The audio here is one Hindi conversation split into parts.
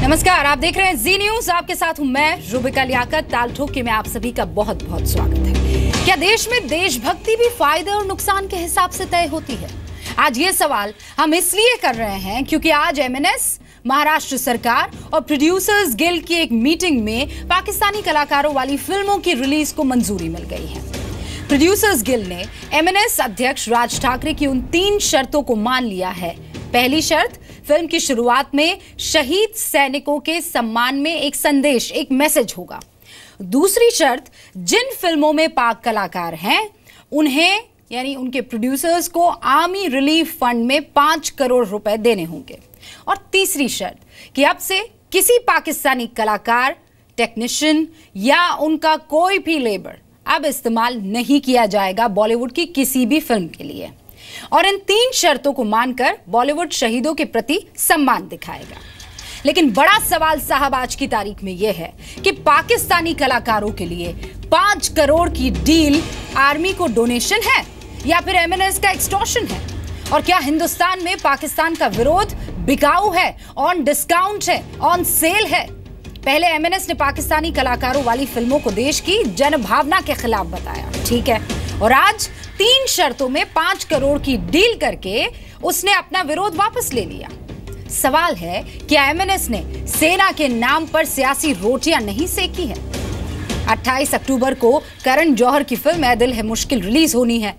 नमस्कार, आप देख रहे हैं जी न्यूज। आपके साथ हूं मैं रुबिका लियाकत। ताल ठोक के में आप सभी का बहुत बहुत स्वागत है। क्या देश में देशभक्ति भी फायदे और नुकसान के हिसाब से तय होती है? आज ये सवाल हम इसलिए कर रहे हैं क्योंकि आज एमएनएस, महाराष्ट्र सरकार और प्रोड्यूसर्स गिल्ड की एक मीटिंग में पाकिस्तानी कलाकारों वाली फिल्मों की रिलीज को मंजूरी मिल गई है। प्रोड्यूसर्स गिल्ड ने एमएनएस अध्यक्ष राज ठाकरे की उन 3 शर्तों को मान लिया है। पहली शर्त, फिल्म की शुरुआत में शहीद सैनिकों के सम्मान में एक संदेश, एक मैसेज होगा। दूसरी शर्त, जिन फिल्मों में पाक कलाकार हैं उन्हें यानी उनके प्रोड्यूसर्स को आर्मी रिलीफ फंड में 5 करोड़ रुपए देने होंगे। और तीसरी शर्त कि अब से किसी पाकिस्तानी कलाकार, टेक्नीशियन या उनका कोई भी लेबर अब इस्तेमाल नहीं किया जाएगा बॉलीवुड की किसी भी फिल्म के लिए। और इन 3 शर्तों को मानकर बॉलीवुड शहीदों के प्रति सम्मान दिखाएगा। लेकिन बड़ा सवाल साहब आज की तारीख में यह है कि पाकिस्तानी कलाकारों के लिए 5 करोड़ की डील आर्मी को डोनेशन है या फिर एमएनएस का एक्सटॉर्शन है? और क्या हिंदुस्तान में पाकिस्तान का विरोध बिकाऊ है, ऑन डिस्काउंट है, ऑन सेल है? पहले एमएनएस ने पाकिस्तानी कलाकारों वाली फिल्मों को देश की जनभावना के खिलाफ बताया, ठीक है, और आज 3 शर्तों में 5 करोड़ की डील करके उसने अपना विरोध वापस ले लिया। सवाल है, क्या एमएनएस ने सेना के नाम पर सियासी रोटियां नहीं सेकी है? 28 अक्टूबर को करण जौहर की फिल्म ऐ दिल है मुश्किल रिलीज होनी है।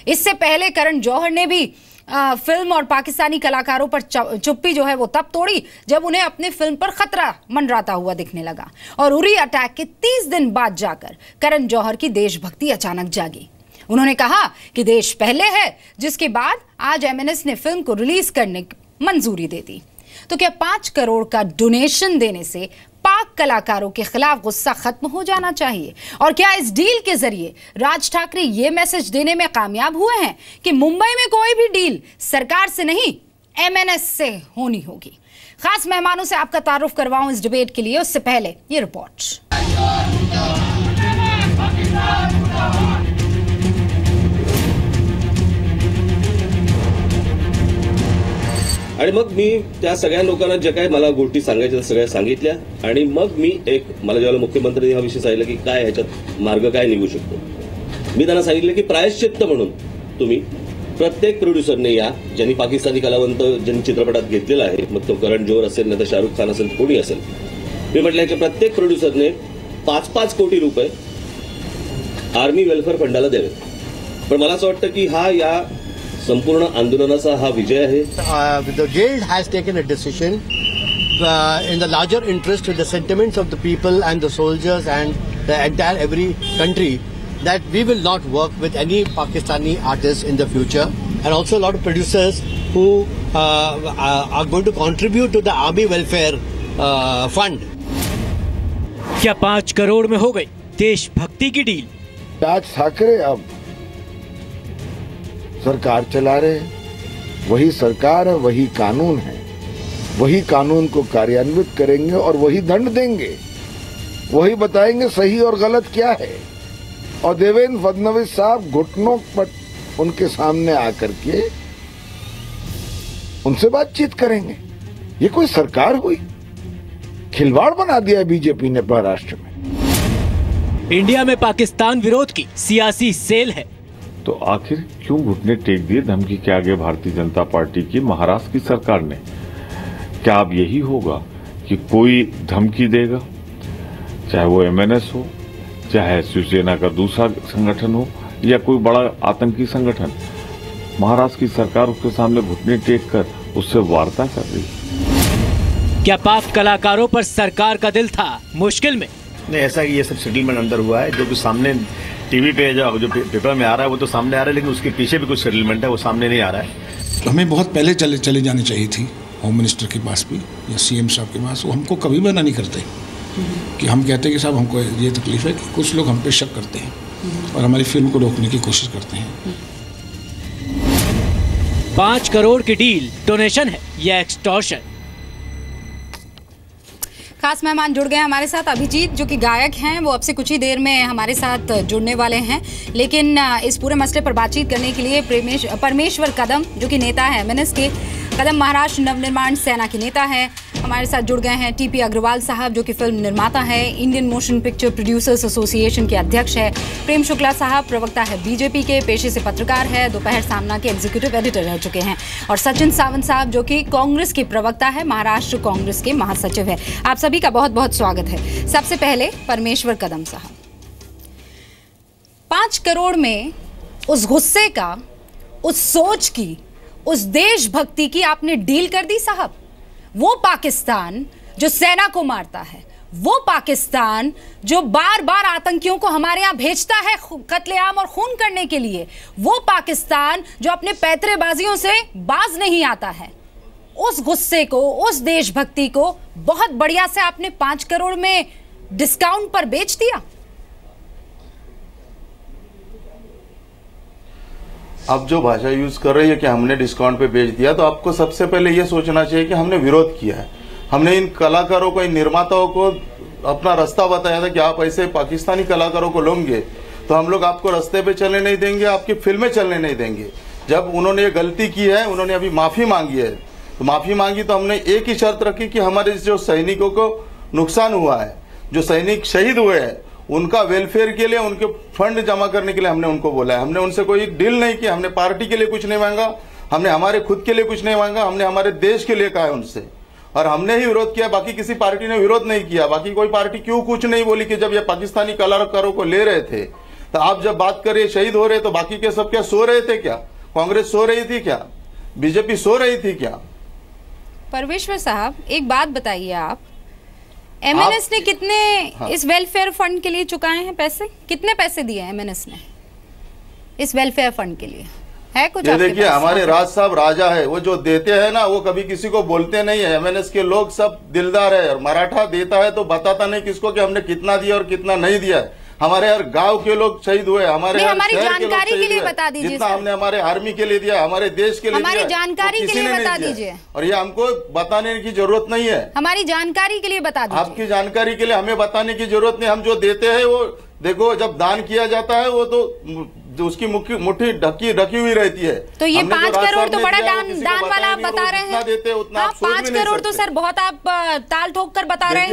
इससे पहले करण जौहर ने भी फिल्म और पाकिस्तानी कलाकारों पर चुप्पी जो है वो तब तोड़ी जब उन्हें अपने फिल्म पर खतरा मंडराता हुआ दिखने लगा। और उरी अटैक के 30 दिन बाद जाकर करण जौहर की देशभक्ति अचानक जागी। उन्होंने कहा कि देश पहले है, जिसके बाद आज एमएनएस ने फिल्म को रिलीज करने की मंजूरी दे दी। तो क्या 5 करोड़ का डोनेशन देने से पाक कलाकारों के खिलाफ गुस्सा खत्म हो जाना चाहिए? और क्या इस डील के जरिए राज ठाकरे ये मैसेज देने में कामयाब हुए हैं कि मुंबई में कोई भी डील सरकार से नहीं एमएनएस से होनी होगी? खास मेहमानों से आपका तारुफ करवाऊं इस डिबेट के लिए, उससे पहले ये रिपोर्ट। आणि मग मी त्या सगळ्या लोकांना ज्या काही मला गोष्टी सांगायच्या त्या सगळ्या सांगितल्या आणि मग मी मला ज्यावेळेला मुख्यमंत्र्यांनी हा विषय सांगितला की काय ह्याच्यात मार्ग काय निघू शकतो, मी त्यांना सांगितलं की प्रायश्चित्त म्हणून तुम्ही प्रत्येक प्रोड्युसरने या, ज्यांनी पाकिस्तानी कलावंत ज्यांनी चित्रपटात घेतलेला आहे, मग तो करण जोहर असेल नाही तर शाहरुख खान असेल, कोणी असेल, मी म्हटलं की प्रत्येक प्रोड्युसरने 5-5 कोटी रुपये आर्मी वेलफेअर फंडाला द्यावे. पण मला असं वाटतं की हा या संपूर्ण आंदोलनाचा हा विजय आहे. The guild has taken a decision in the larger interest of the sentiments of the people and the soldiers and the entire every country that we will not work with any Pakistani artists in the future, and also a lot of producers who are going to contribute to the army welfare fund. क्या 5 करोड़ में हो गई देशभक्ति की डील? राज ठाकरे अब सरकार चला रहे हैं, वही सरकार है, वही कानून है, वही कानून को कार्यान्वित करेंगे और वही दंड देंगे, वही बताएंगे सही और गलत क्या है। और देवेंद्र फडणवीस साहब घुटनों पर उनके सामने आकर के उनसे बातचीत करेंगे। ये कोई सरकार हुई? खिलवाड़ बना दिया बीजेपी ने महाराष्ट्र में। इंडिया में पाकिस्तान विरोध की सियासी सेल है, तो आखिर क्यों घुटने टेक दिए धमकी के आगे भारतीय जनता पार्टी की महाराष्ट्र की सरकार ने? क्या अब यही होगा कि कोई धमकी देगा, चाहे वो एमएनएस हो, चाहे शिवसेना का दूसरा संगठन हो या कोई बड़ा आतंकी संगठन, महाराष्ट्र की सरकार उसके सामने घुटने टेक कर उससे वार्ता कर रही है? क्या पाक कलाकारों पर सरकार का दिल था मुश्किल में? नहीं, ऐसा ये सब सेटलमेंट अंदर हुआ है। जो भी सामने टीवी पे जो पेपर में आ रहा है वो तो सामने आ रहा है, लेकिन उसके पीछे भी कुछ सेटलमेंट है, वो सामने नहीं आ रहा है। तो हमें बहुत पहले चले जानी चाहिए थी होम मिनिस्टर के पास भी या सीएम साहब के पास। वो हमको कभी मना नहीं करते कि हम कहते हैं कि साहब हमको ये तकलीफ है कि कुछ लोग हम पे शक करते हैं और हमारी फिल्म को रोकने की कोशिश करते हैं। 5 करोड़ की डील डोनेशन है या एक्सटॉर्शन? खास मेहमान जुड़ गए हमारे साथ। अभिजीत जो कि गायक हैं वो अब से कुछ ही देर में हमारे साथ जुड़ने वाले हैं, लेकिन इस पूरे मसले पर बातचीत करने के लिए परमेश्वर कदम जो कि नेता है एमएनएस के, कदम महाराष्ट्र नवनिर्माण सेना के नेता है, हमारे साथ जुड़ गए हैं टीपी अग्रवाल साहब, जो कि फिल्म निर्माता है, Indian motion picture producers association के अध्यक्ष है। प्रेम शुक्ला साहब प्रवक्ता है बीजेपी के, पेशे से पत्रकार है, दोपहर सामना के एग्जीक्यूटिव एडिटर रह चुके हैं। और सचिन सावंत साहब, जो कि कांग्रेस के प्रवक्ता है, महाराष्ट्र कांग्रेस के महासचिव है। आप सभी का बहुत बहुत स्वागत है। सबसे पहले परमेश्वर कदम साहब, 5 करोड़ में उस गुस्से का, उस सोच की, उस देशभक्ति की आपने डील कर दी साहब। वो पाकिस्तान जो सेना को मारता है, वो पाकिस्तान जो बार बार आतंकियों को हमारे यहां भेजता है कत्लेआम और खून करने के लिए, वो पाकिस्तान जो अपने पैतरेबाजियों से बाज नहीं आता है, उस गुस्से को, उस देशभक्ति को बहुत बढ़िया से आपने 5 करोड़ में डिस्काउंट पर बेच दिया। आप जो भाषा यूज कर रही है कि हमने डिस्काउंट पे बेच दिया, तो आपको सबसे पहले ये सोचना चाहिए कि हमने विरोध किया है। हमने इन कलाकारों को, इन निर्माताओं को अपना रास्ता बताया था कि आप ऐसे पाकिस्तानी कलाकारों को लोगे तो हम लोग आपको रास्ते पे चलने नहीं देंगे, आपकी फिल्में चलने नहीं देंगे। जब उन्होंने ये गलती की है, उन्होंने अभी माफी मांगी है, तो माफी मांगी तो हमने एक ही शर्त रखी कि हमारे जो सैनिकों को नुकसान हुआ है, जो सैनिक शहीद हुए हैं, उनका वेलफेयर के लिए, उनके फंड जमा करने के लिए हमने उनको बोला है। हमने उनसे कोई डील नहीं की, हमने पार्टी के लिए कुछ नहीं मांगा, हमने हमारे खुद के लिए कुछ नहीं मांगा, हमने हमारे देश के लिए कहा है उनसे, और हमने ही विरोध किया। बाकी किसी पार्टी ने विरोध नहीं किया। बाकी कोई पार्टी क्यों कुछ नहीं बोली कि जब ये पाकिस्तानी कलाकारों को ले रहे थे, तो आप जब बात कर रहे शहीद हो रहे, तो बाकी के सब क्या सो रहे थे क्या? कांग्रेस सो रही थी क्या? बीजेपी सो रही थी क्या? परमेश्वर साहब, एक बात बताइए, आप एमएनएस ने कितने इस वेलफेयर फंड के लिए चुकाए हैं पैसे? कितने पैसे दिए एमएनएस ने इस वेलफेयर फंड के लिए? है कुछ? ये देखिए, हमारे राज साहब राजा है, वो जो देते हैं ना, वो कभी किसी को बोलते नहीं है। एमएनएस के लोग सब दिलदार है, और मराठा देता है तो बताता नहीं किसको कि हमने कितना दिया और कितना नहीं दिया है। हमारे हर गांव के लोग शहीद हुए, हमारे हमारी जानकारी के लिए बता दीजिए, जितना हमने हमारे आर्मी के लिए दिया, हमारे देश के लिए दिया, हमारी जानकारी के लिए बता दीजिए। और ये हमको बताने की जरूरत नहीं है, हमारी जानकारी के लिए बता दीजिए। आपकी जानकारी के लिए हमें बताने की जरूरत नहीं। हम जो देते हैं वो देखो, जब दान किया जाता है वो तो उसकी मुट्ठी रखी हुई रहती है। तो ये 5 करोड़ तो बड़ा दान वाला आप बता रहे हैं। देते उतना 5 करोड़ तो सर बहुत आप ताल ठोक कर बता रहे हैं।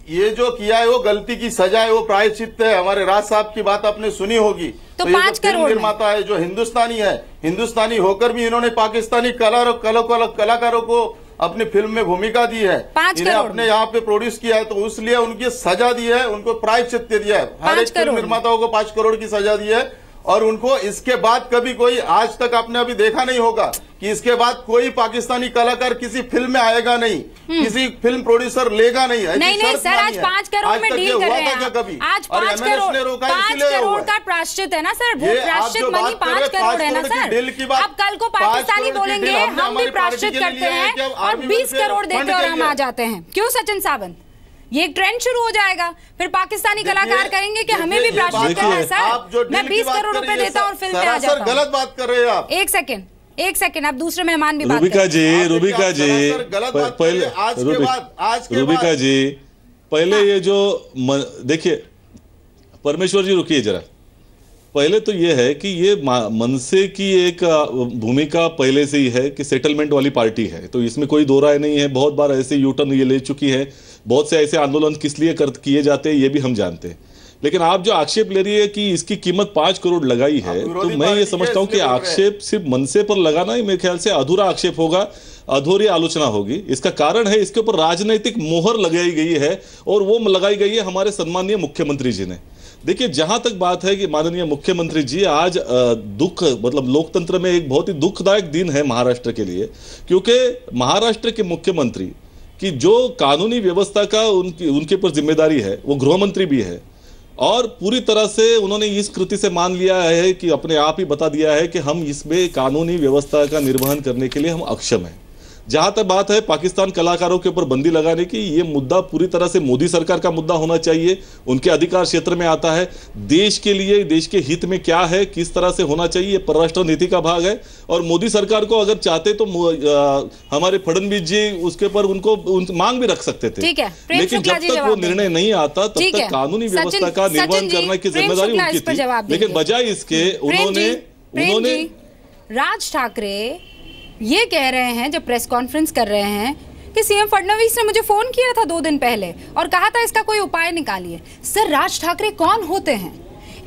ये जो किया है वो गलती की सजा है, वो प्रायश्चित है। हमारे राज साहब की बात आपने सुनी होगी। तो 5 करोड़ निर्माता है जो हिंदुस्तानी है, हिंदुस्तानी होकर भी इन्होंने पाकिस्तानी कलाकारों को अपनी फिल्म में भूमिका दी है, इन्हें अपने यहाँ पे प्रोड्यूस किया है, तो इसलिए उनकी सजा दी है, उनको प्रायश्चित दिया है। हर एक फिल्म निर्माताओं को 5 करोड़ की सजा दी है। और उनको इसके बाद कभी कोई, आज तक आपने अभी देखा नहीं होगा कि इसके बाद कोई पाकिस्तानी कलाकार किसी फिल्म में आएगा नहीं, किसी फिल्म प्रोड्यूसर लेगा नहीं। नहीं सर, आज 5 करोड़ में डील कर रहे हैं कभी? आज 5 करोड़ का प्रायश्चित है ना सर, वो प्रायश्चित मनी 5 करोड़ है ना सर। अब कल को पाकिस्तानी बोलेंगे हम भी प्रायश्चित करते हैं और 20 करोड़ देते और हम आ जाते हैं। क्यों सचिन सावंत? ये एक ट्रेंड शुरू हो जाएगा, फिर पाकिस्तानी कलाकार करेंगे कि हमें भी प्रायश्चित करना है सर। मैं 20 करोड़ रुपए देता हूँ और फिल्म में आ जाता हूँ। गलत बात कर रहे हैं आप। एक सेकंड, आप दूसरे मेहमान भी बात रूबिका जी, पहले ये जो देखिए, परमेश्वर जी रुकिए जरा। पहले तो ये है कि ये मनसे की एक भूमिका पहले से ही है कि सेटलमेंट वाली पार्टी है, तो इसमें कोई दो राय नहीं है। बहुत बार ऐसे यूटर्न ये ले चुकी है, बहुत से ऐसे आंदोलन किस लिए किए जाते हैं ये भी हम जानते हैं। लेकिन आप जो आक्षेप ले रही है कि इसकी कीमत 5 करोड़ लगाई है, तो मैं ये समझता हूं कि आक्षेप सिर्फ मनसे पर लगाना ही मेरे ख्याल से अधूरा आक्षेप होगा, अधूरी आलोचना होगी। इसका कारण है इसके ऊपर राजनीतिक मोहर लगाई गई है, और वो लगाई गई है हमारे सम्मानीय मुख्यमंत्री जी ने। देखिए, जहां तक बात है कि माननीय मुख्यमंत्री जी, आज दुख, मतलब लोकतंत्र में एक बहुत ही दुखदायक दिन है महाराष्ट्र के लिए, क्योंकि महाराष्ट्र के मुख्यमंत्री की जो कानूनी व्यवस्था का उनके ऊपर जिम्मेदारी है, वो गृह मंत्री भी है, और पूरी तरह से उन्होंने इस कृति से मान लिया है कि अपने आप ही बता दिया है कि हम इसमें कानूनी व्यवस्था का निर्वहन करने के लिए हम अक्षम हैं। जहां तक बात है पाकिस्तान कलाकारों के ऊपर बंदी लगाने की, ये मुद्दा पूरी तरह से मोदी सरकार का मुद्दा होना चाहिए, उनके अधिकार क्षेत्र में आता है। देश के लिए, देश के हित में क्या है, किस तरह से होना चाहिए, ये परराष्ट्र नीति का भाग है। और मोदी सरकार को अगर चाहते तो हमारे फडणवीस जी उसके ऊपर उनको मांग भी रख सकते थे, लेकिन जब तक वो निर्णय नहीं आता तब तक कानूनी व्यवस्था का निर्वहन करने की जिम्मेदारी उनकी थी। लेकिन बजाय इसके उन्होंने राज ठाकरे ये कह रहे हैं जब प्रेस कॉन्फ्रेंस कर रहे हैं कि सीएम फडणवीस ने मुझे फोन किया था 2 दिन पहले और कहा था इसका कोई उपाय निकालिए। सर, राज ठाकरे कौन होते हैं?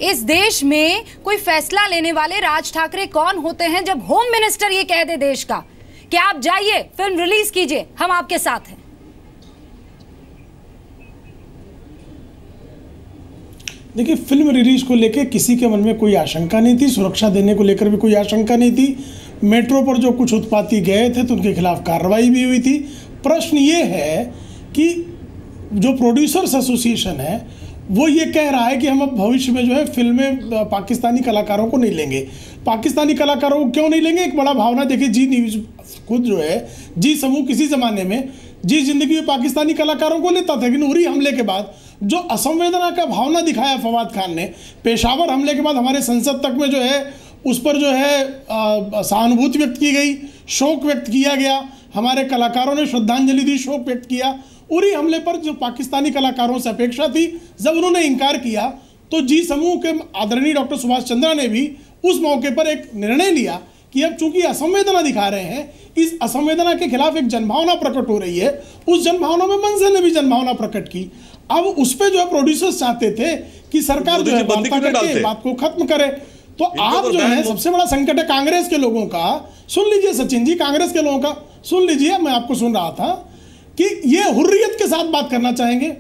इस देश में कोई फैसला लेने वाले राज ठाकरे कौन होते हैं जब होम मिनिस्टर ये कह दे देश का कि आप जाइए फिल्म रिलीज कीजिए, हम आपके साथ हैं। देखिए, फिल्म रिलीज को लेकर किसी के मन में कोई आशंका नहीं थी, सुरक्षा देने को लेकर भी कोई आशंका नहीं थी। मेट्रो पर जो कुछ उत्पाती गए थे तो उनके खिलाफ कार्रवाई भी हुई थी। प्रश्न ये है कि जो प्रोड्यूसर्स एसोसिएशन है वो ये कह रहा है कि हम अब भविष्य में जो है फिल्में पाकिस्तानी कलाकारों को नहीं लेंगे। पाकिस्तानी कलाकारों को क्यों नहीं लेंगे? एक बड़ा भावना, देखिए जी न्यूज खुद जो है, जी समूह किसी ज़माने में जी जिंदगी में पाकिस्तानी कलाकारों को लेता था, लेकिन उरी हमले के बाद जो असंवेदना का भावना दिखाया फवाद खान ने, पेशावर हमले के बाद हमारे संसद तक में जो है उस पर जो है सहानुभूति व्यक्त की गई, शोक व्यक्त किया गया, हमारे कलाकारों ने श्रद्धांजलि दी, शोक व्यक्त किया। उरी हमले पर जो पाकिस्तानी कलाकारों से अपेक्षा थी, जब उन्होंने इनकार किया तो जी समूह के आदरणीय डॉक्टर सुभाष चंद्रा ने भी उस मौके पर एक निर्णय लिया कि अब चूंकि असंवेदना दिखा रहे हैं, इस असंवेदना के खिलाफ एक जनभावना प्रकट हो रही है। उस जनभावना में मनसे ने भी जनभावना प्रकट की। अब उस पर जो है प्रोड्यूसर्स चाहते थे कि सरकार जो है वार्ता करके बात को खत्म करे। तो आप जो है, सबसे बड़ा संकट है कांग्रेस के लोगों का। सुन लीजिए सचिन जी, कांग्रेस के लोगों का सुन लीजिए, मैं आपको सुन रहा था कि ये हुर्रियत के साथ बात करना चाहेंगे।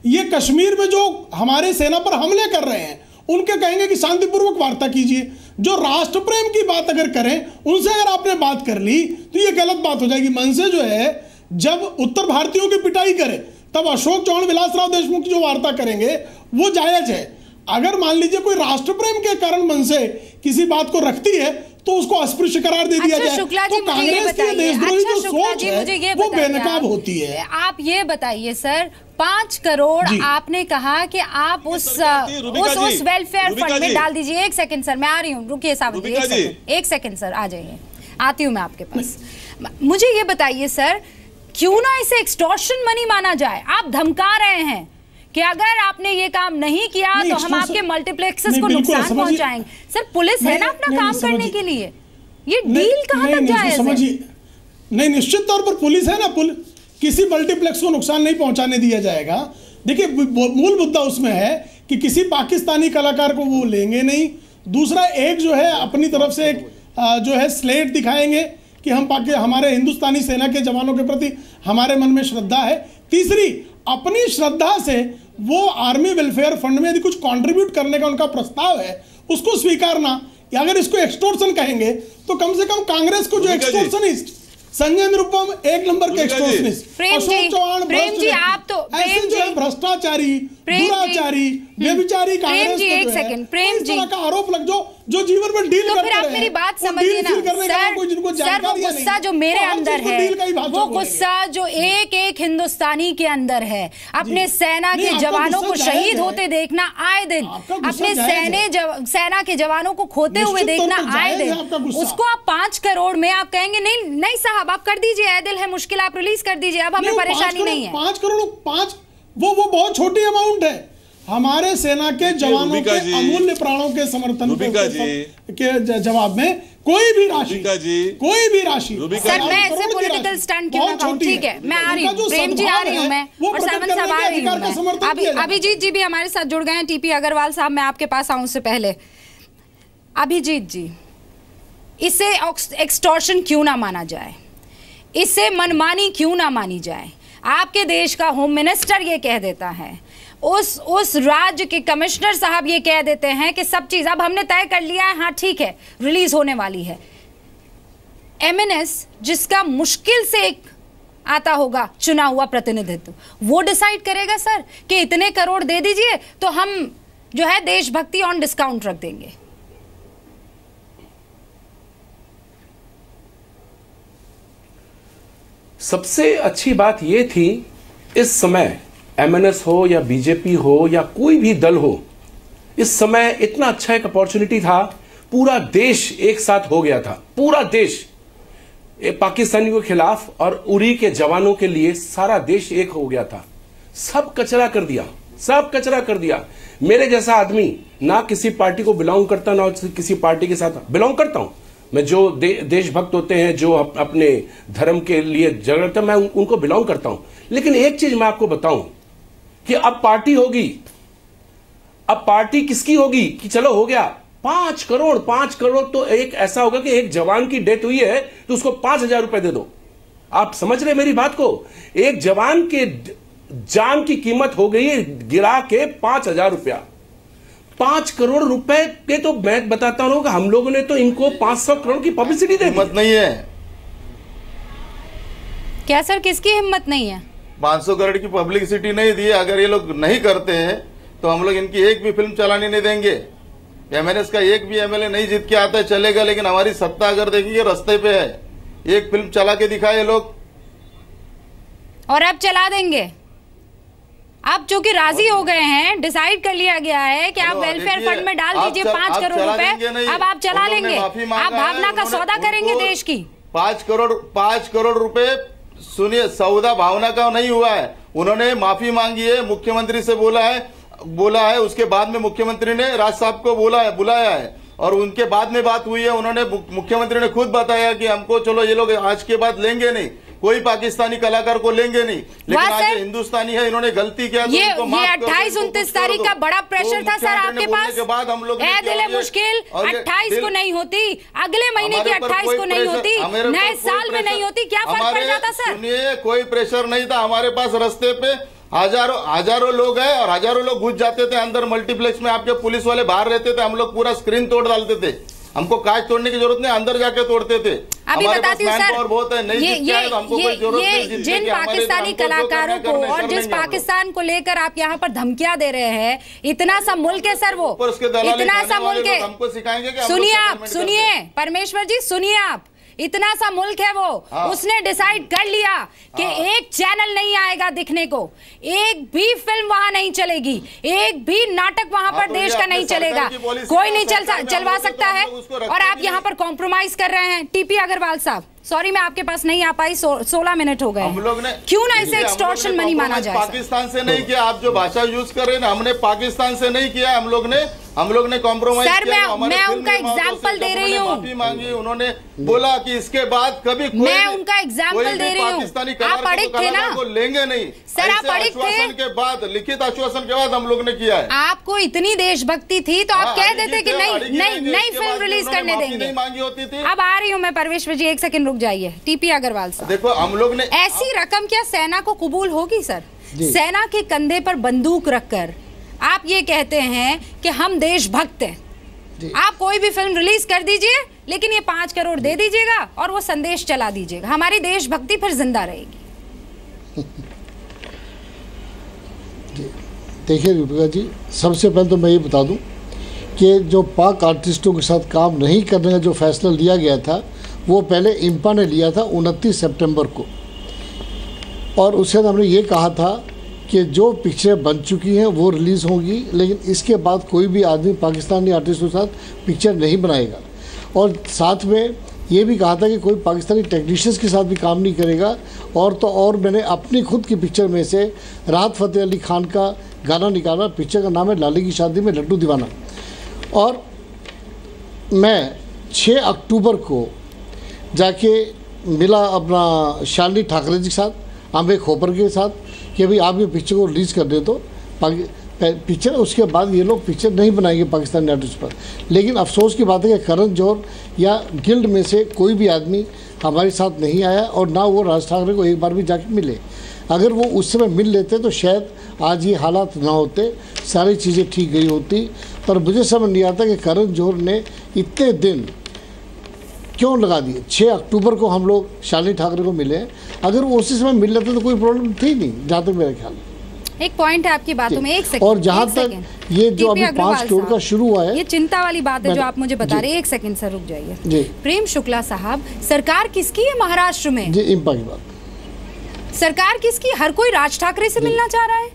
ये कश्मीर में जो हमारे सेना पर हमले कर रहे हैं उनके कहेंगे कि शांतिपूर्वक वार्ता कीजिए। जो राष्ट्र प्रेम की बात अगर करें, उनसे अगर आपने बात कर ली तो ये गलत बात हो जाएगी। मनसे जो है जब उत्तर भारतीयों की पिटाई करे तब अशोक चौहान, विलासराव देशमुख की जो वार्ता करेंगे वो जायज है। अगर मान लीजिए कोई राष्ट्र प्रेम के कारण मनसे किसी बात को रखती है तो उसको अस्पृश्य करार दे दिया जाए। तो कांग्रेस की देशद्रोही जो सोच है वो बेनकाब होती है। आप ये बताइए सर, 5 करोड़ आपने कहा कि आप उस वेलफेयर फंड में डाल दीजिए। 1 सेकंड सर, मैं आ रही हूँ, रुकिए साहब, 1 सेकंड सर, आ जाइए, आती हूँ मैं आपके पास। मुझे ये बताइए सर, क्यों ना इसे एक्सटॉर्शन मनी माना जाए? आप धमका रहे हैं कि अगर आपने ये काम नहीं किया तो हम आपके मल्टीप्लेक्सेस को नुकसान पहुंचाएंगे। सर, पुलिस है ना अपना काम करने के लिए, ये डील कहां तक जायज है? नहीं, निश्चित तौर पर पुलिस है ना, किसी मल्टीप्लेक्स को नुकसान नहीं पहुंचाने दिया जाएगा। देखिए, मूल मुद्दा उसमें है कि किसी पाकिस्तानी कलाकार को वो लेंगे नहीं। दूसरा, एक जो है अपनी तरफ से एक जो है स्लेट दिखाएंगे कि हमारे हिंदुस्तानी सेना के जवानों के प्रति हमारे मन में श्रद्धा है। तीसरी, अपनी श्रद्धा से वो आर्मी वेलफेयर फंड में यदि कुछ कंट्रीब्यूट करने का उनका प्रस्ताव है उसको स्वीकारना, या अगर इसको एक्सटोर्शन कहेंगे तो कम से कम कांग्रेस को जो एक्सटोर्शनिस्ट संजय निरुपम 1 नंबर के एक्सटोर्शनिस्ट, अशोक चौहान, प्रेम जी आप तो ऐसे जो है भ्रष्टाचारी, दुराचारी, व्यभिचारी कांग्रेस को 1 सेकंड, प्रेम जी का आरोप लग जो जीवन में डील करते हैं। तो फिर आप मेरी बात समझिए ना सर, वो गुस्सा जो मेरे अंदर है, वो गुस्सा जो एक हिंदुस्तानी के अंदर है, अपने सेना के जवानों को शहीद होते देखना आए दिन, अपने सेना के जवानों को खोते हुए देखना आए दिन, उसको आप 5 करोड़ में आप कहेंगे नहीं साहब आप कर दीजिए, ऐ दिल है मुश्किल, आप रिलीज कर दीजिए, अब हमें परेशानी नहीं है। 5 करोड़ वो बहुत छोटी अमाउंट है। हमारे सेना के जवानों के अमूल्य प्राणों के समर्थन के जवाब में कोई भी राशि सर, मैं ऐसे पॉलिटिकल स्टंट क्यों ना कहूं? ठीक है, मैं आ रही हूँ, प्रेम जी आ रही हूँ मैं, और सावंत साहब आ रही हूँ। अभिजीत जी भी हमारे साथ जुड़ गए हैं। टीपी अग्रवाल साहब, मैं आपके पास आऊं उससे पहले, अभिजीत जी, इसे एक्सटॉर्शन क्यों ना माना जाए, इसे मनमानी क्यों ना मानी जाए? आपके देश का होम मिनिस्टर ये कह देता है, उस राज्य के कमिश्नर साहब ये कह देते हैं कि सब चीज अब हमने तय कर लिया है, हाँ ठीक है रिलीज होने वाली है। एमएनएस जिसका मुश्किल से एक आता होगा चुना हुआ प्रतिनिधित्व, वो डिसाइड करेगा सर कि इतने करोड़ दे दीजिए तो हम जो है देशभक्ति ऑन डिस्काउंट रख देंगे। सबसे अच्छी बात यह थी, इस समय एमएनएस हो या बीजेपी हो या कोई भी दल हो, इस समय इतना अच्छा एक अपॉर्चुनिटी था, पूरा देश एक साथ हो गया था, पूरा देश पाकिस्तानियों के खिलाफ और उरी के जवानों के लिए सारा देश एक हो गया था। सब कचरा कर दिया, सब कचरा कर दिया। मेरे जैसा आदमी ना किसी पार्टी को बिलोंग करता, ना किसी पार्टी के साथ बिलोंग करता हूं, मैं जो देशभक्त होते हैं, जो अपने धर्म के लिए झगड़ते हैं, मैं उनको बिलोंग करता हूं। लेकिन एक चीज मैं आपको बताऊं कि अब पार्टी होगी, अब पार्टी किसकी होगी कि चलो हो गया 5 करोड़ तो एक ऐसा होगा कि एक जवान की डेथ हुई है तो उसको 5,000 रुपए दे दो। आप समझ रहे मेरी बात को? एक जवान के जान की कीमत हो गई है गिरा के 5,000 रुपया। 5 करोड़ रुपए के तो मैं बताता हूं कि हम लोगों ने तो इनको 500 करोड़ की पब्लिसिटी दे दी। हिम्मत नहीं है क्या सर? किसकी हिम्मत नहीं है? 500 करोड़ की पब्लिसिटी नहीं दी। अगर ये लोग नहीं करते हैं तो हम लोग इनकी एक भी फिल्म चलाने नहीं देंगे। एमएनएस का एक भी एमएलए नहीं जीत के आता है चलेगा, लेकिन हमारी सत्ता अगर देखेंगे रास्ते पे है। एक फिल्म चला के दिखाए लोग, और अब चला देंगे। आप चूंकि राजी हो गए हैं, डिसाइड कर लिया गया है कि आप वेलफेयर फंड में डाल दीजिए 5 करोड़ रुपए, अब आप चला लेंगे। आप भावना का सौदा करेंगे देश की। 5 करोड़ रुपए, सुनिए, सौदा भावना का नहीं हुआ है। उन्होंने माफी मांगी है, मुख्यमंत्री से बोला है। उसके बाद में मुख्यमंत्री ने राज साहब को बुलाया है और उनके बाद में बात हुई है। उन्होंने, मुख्यमंत्री ने खुद बताया कि हमको चलो ये लोग आज के बाद लेंगे नहीं, कोई पाकिस्तानी कलाकार को लेंगे नहीं, लेकिन आज हिंदुस्तानी है, इन्होंने गलती किया तो ये 28-29 तारीख का बड़ा प्रेशर था सर आपके पास। के बाद हम लोग दिल मुश्किल 28 को नहीं होती, अगले महीने की 28 को नहीं होती, नए साल में नहीं होती, क्या फर्क पड़ जाता सर? सुनिए, कोई प्रेशर नहीं था हमारे पास। रास्ते पे हजारों लोग हैं और हजारों लोग घुस जाते थे अंदर मल्टीप्लेक्स में। आपके पुलिस वाले बाहर रहते थे, हम लोग पूरा स्क्रीन तोड़ डालते थे। हमको कांच तोड़ने की जरूरत नहीं, अंदर जाके तोड़ते थे। अभी बताती हूँ सर, बहुत है, नहीं ये जिन पाकिस्तानी कलाकारों को और जिस पाकिस्तान को लेकर आप यहाँ पर धमकियां दे रहे हैं, इतना सा मुल्क है सर वो, इतना सा मुल्क है। हमको सिखाएंगे? सुनिए परमेश्वर जी, सुनिए आप, इतना सा मुल्क है वो। उसने डिसाइड कर लिया कि एक चैनल नहीं आएगा दिखने को, एक भी फिल्म वहां नहीं चलेगी, एक भी नाटक वहां पर देश का नहीं चलेगा, कोई नहीं चलवा सकता है। और आप यहाँ पर कॉम्प्रोमाइज कर रहे हैं। टीपी अग्रवाल साहब, सॉरी मैं आपके पास नहीं आ पाई, 16 मिनट हो गए। हम लोग ने क्यों ना इसे एक्सटॉर्शन मनी माना जाए? पाकिस्तान से नहीं किया। आप जो भाषा यूज कर रहे हैं ना, हमने पाकिस्तान से नहीं किया। हम लोग ने कॉम्प्रोमाइज किया। मैं उनका एग्जाम्पल दे रही हूँ। माफी मांगी, उन्होंने बोला कि इसके बाद कभी मैं उनका एग्जाम्पल दे रही हूँ। आप अड़िग थे ना? लेंगे नहीं सर, आप अड़िग थे। के बाद, लिखित आश्वासन के बाद हम लोग ने किया है। आपको इतनी देशभक्ति थी तो आप कह देते कि नहीं फिल्म रिलीज करने देंगे। मांगी होती थी। अब आ रही हूँ मैं परवेश्वर जी, एक सेकंड रुक जाइए। टीपी अग्रवाल साहब, देखो हम लोग ने ऐसी रकम क्या सेना को कबूल होगी सर? सेना के कंधे पर बंदूक रखकर आप ये कहते हैं कि हम देशभक्त हैं। आप कोई भी फिल्म रिलीज कर दीजिए, लेकिन ये 5 करोड़ दे दीजिएगा और वो संदेश चला दीजिएगा, हमारी देशभक्ति फिर जिंदा रहेगी। देखिए रूपिका जी, सबसे पहले तो मैं ये बता दूं कि जो पाक आर्टिस्टों के साथ काम नहीं करने का जो फैसला लिया गया था, वो पहले इम्पा ने लिया था 29 सितंबर को, और उसके बाद हमने ये कहा था कि जो पिक्चरें बन चुकी हैं वो रिलीज़ होंगी, लेकिन इसके बाद कोई भी आदमी पाकिस्तानी आर्टिस्टों के साथ पिक्चर नहीं बनाएगा। और साथ में ये भी कहा था कि कोई पाकिस्तानी टेक्नीशियंस के साथ भी काम नहीं करेगा। और मैंने अपनी खुद की पिक्चर में से राहत फ़तेह अली खान का गाना निकाला। पिक्चर का नाम है लाली की शादी में लड्डू दीवाना। और मैं 6 अक्टूबर को जाके मिला अपना शालिनी ठाकरे जी के साथ, आम्बे खोपर के साथ, कि भाई आप ये पिक्चर को रिलीज़ कर दे तो पिक्चर, उसके बाद ये लोग पिक्चर नहीं बनाएंगे पाकिस्तानी आर्टिस्ट पर। लेकिन अफसोस की बात है कि करण जौहर या गिल्ड में से कोई भी आदमी हमारे साथ नहीं आया, और ना वो राज ठाकरे को एक बार भी जाके मिले। अगर वो उस समय मिल लेते तो शायद आज ये हालात ना होते, सारी चीज़ें ठीक गई होती। पर मुझे समझ नहीं आता कि करण जौहर ने इतने दिन क्यों लगा दिए। 6 अक्टूबर को हम लोग शालिनी ठाकरे को मिले, अगर वो उसी समय मिल लेते तो कोई प्रॉब्लम थी नहीं, जहाँ तक मेरा ख्याल है। एक पॉइंट है आपकी बातों में, एक सेकंड। और जहाँ तक ये जो अभी 5 करोड़ का शुरू हुआ है, ये चिंता वाली बात है जो आप मुझे बता रहे हैं। एक सेकंड सर रुक जाइए। प्रेम शुक्ला साहब, सरकार किसकी है महाराष्ट्र में? जी, इम्पा की बात। सरकार किसकी? हर कोई राज ठाकरे से मिलना चाह रहा है।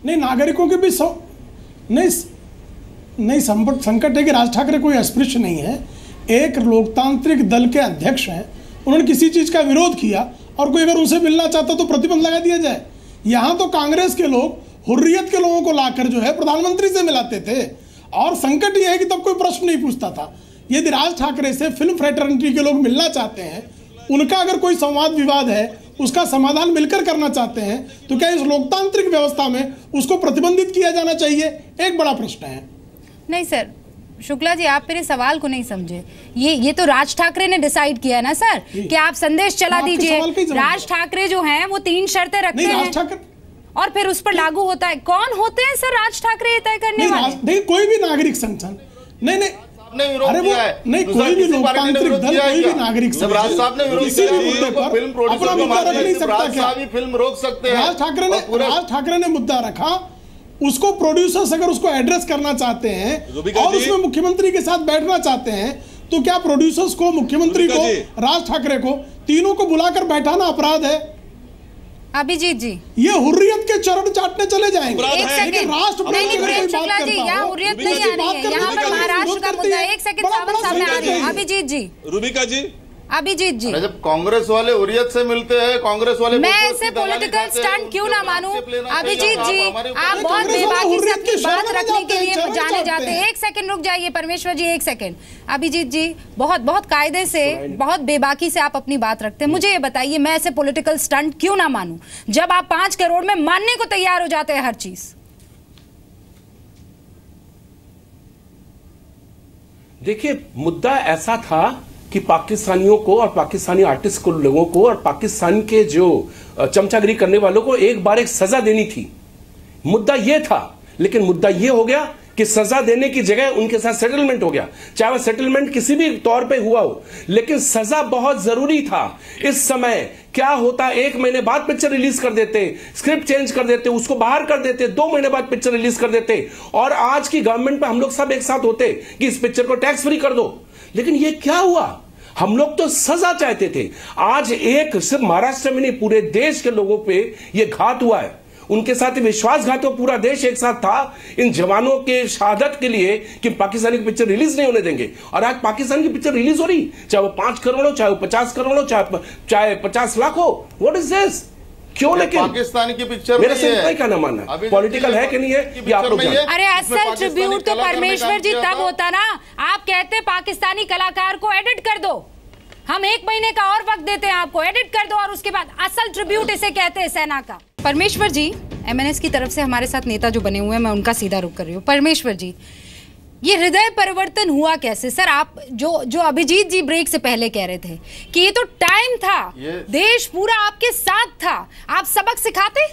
नहीं, नागरिकों के भी नहीं संकट है कि राज ठाकरे कोई अस्पृश्य नहीं है, एक लोकतांत्रिक दल के अध्यक्ष हैं। उन्होंने किसी चीज का विरोध किया और कोई अगर उनसे मिलना चाहता तो प्रतिबंध लगा दिया जाए। यहाँ तो कांग्रेस के लोग हुर्रियत के लोगों को लाकर जो है प्रधानमंत्री से मिलाते थे, और संकट यह है कि तब कोई प्रश्न नहीं पूछता था। यदि राज ठाकरे से फिल्म फ्रेटर्निटी के लोग मिलना चाहते हैं, उनका अगर कोई संवाद विवाद है, उसका समाधान मिलकर करना चाहते हैं, तो क्या इस लोकतांत्रिक व्यवस्था में उसको प्रतिबंधित किया जाना चाहिए? एक बड़ा प्रश्न है। नहीं सर, शुक्ला जी आप मेरे सवाल को नहीं समझे। ये तो राज ठाकरे ने डिसाइड किया है ना सर कि आप संदेश चला दीजिए। राज ठाकरे जो हैं वो 3 शर्तें रखते हैं और फिर उस पर लागू होता है। कौन होते हैं सर राज ठाकरे ये तय करने वाले? नहीं, कोई भी नागरिक संगठन नहीं अरे वो नहीं, कोई भी लोकतांत्रिक दल, कोई भी नागरिक राज साहब ने विरोध किसी भी मुद्दे पर फिल्म अपना मुद्दा रख नहीं सकता क्या? फिल्म रोक सकते हैं। राज ठाकरे ने मुद्दा रखा, उसको प्रोड्यूसर्स अगर उसको एड्रेस करना चाहते हैं और उसमें मुख्यमंत्री के साथ बैठना चाहते हैं, तो क्या प्रोड्यूसर्स को, मुख्यमंत्री को, राज ठाकरे को, तीनों को बुलाकर बैठाना अपराध है? अभिजीत जी, ये हुर्रियत के चरण चाटने चले जाएंगे। लेकिन राष्ट्रपति शुक्ला जी, यहाँ हुर्रियत नहीं आ रही है, यहाँ पर महाराष्ट्र का मुद्दा। एक सेकंड सामने आ रही है। अभिजीत जी, रूबिका जी, अभिजीत जी, जब कांग्रेस वाले हुर्रियत से मिलते हैं, कांग्रेस वाले मैं ऐसे पॉलिटिकल स्टंट क्यों ना मानूं? अभिजीत जी, आप बहुत बेबाकी से अपनी बात रखने के लिए जाने जाते हैं। एक सेकंड रुक जाइए परमेश्वर जी, एक सेकंड। अभिजीत जी, बहुत कायदे से, बहुत बेबाकी से आप अपनी बात रखते हैं। मुझे ये बताइए, मैं ऐसे पॉलिटिकल स्टंट क्यों ना मानूं जब आप 5 करोड़ में मानने को तैयार हो जाते हैं हर चीज? देखिए, मुद्दा ऐसा था कि पाकिस्तानियों को और पाकिस्तानी आर्टिस्ट को, लोगों को और पाकिस्तान के जो चमचागिरी करने वालों को एक बार एक सजा देनी थी। मुद्दा यह था, लेकिन मुद्दा यह हो गया कि सजा देने की जगह उनके साथ सेटलमेंट हो गया। चाहे वह सेटलमेंट किसी भी तौर पे हुआ हो, लेकिन सजा बहुत जरूरी था। इस समय क्या होता, 1 महीने बाद पिक्चर रिलीज कर देते, स्क्रिप्ट चेंज कर देते, उसको बाहर कर देते, 2 महीने बाद पिक्चर रिलीज कर देते, और आज की गवर्नमेंट पे हम लोग सब एक साथ होते कि इस पिक्चर को टैक्स फ्री कर दो। लेकिन ये क्या हुआ? हम लोग तो सजा चाहते थे। आज एक सिर्फ महाराष्ट्र में नहीं, पूरे देश के लोगों पे ये घात हुआ है। उनके साथ विश्वासघात, पूरा देश एक साथ था इन जवानों के शहादत के लिए कि पाकिस्तानी की पिक्चर रिलीज नहीं होने देंगे। और आज पाकिस्तान की पिक्चर रिलीज हो रही, चाहे वो 5 करोड़ हो, चाहे वो 50 करोड़ हो, चाहे 50 लाख हो। What is this? क्यों? लेकिन पाकिस्तानी की पिक्चर मेरा सिर्फ का ना मानना पॉलिटिकल है कि नहीं है, ये आप लोग अरे असल ट्रिब्यूट तो परमेश्वर जी तब होता ना, आप कहते पाकिस्तानी कलाकार को एडिट कर दो, हम 1 महीने का और वक्त देते हैं आपको, एडिट कर दो, और उसके बाद असल ट्रिब्यूट इसे कहते हैं सेना का। परमेश्वर जी, एमएनएस की तरफ से हमारे साथ नेता जो बने हुए हैं, मैं उनका सीधा रुख कर रही हूँ। परमेश्वर जी, ये हृदय परिवर्तन हुआ कैसे? सर, आप जो अभिजीत जी ब्रेक से पहले कह रहे थे कि ये तो टाइम था, देश पूरा आपके साथ था, आप सबक सिखाते,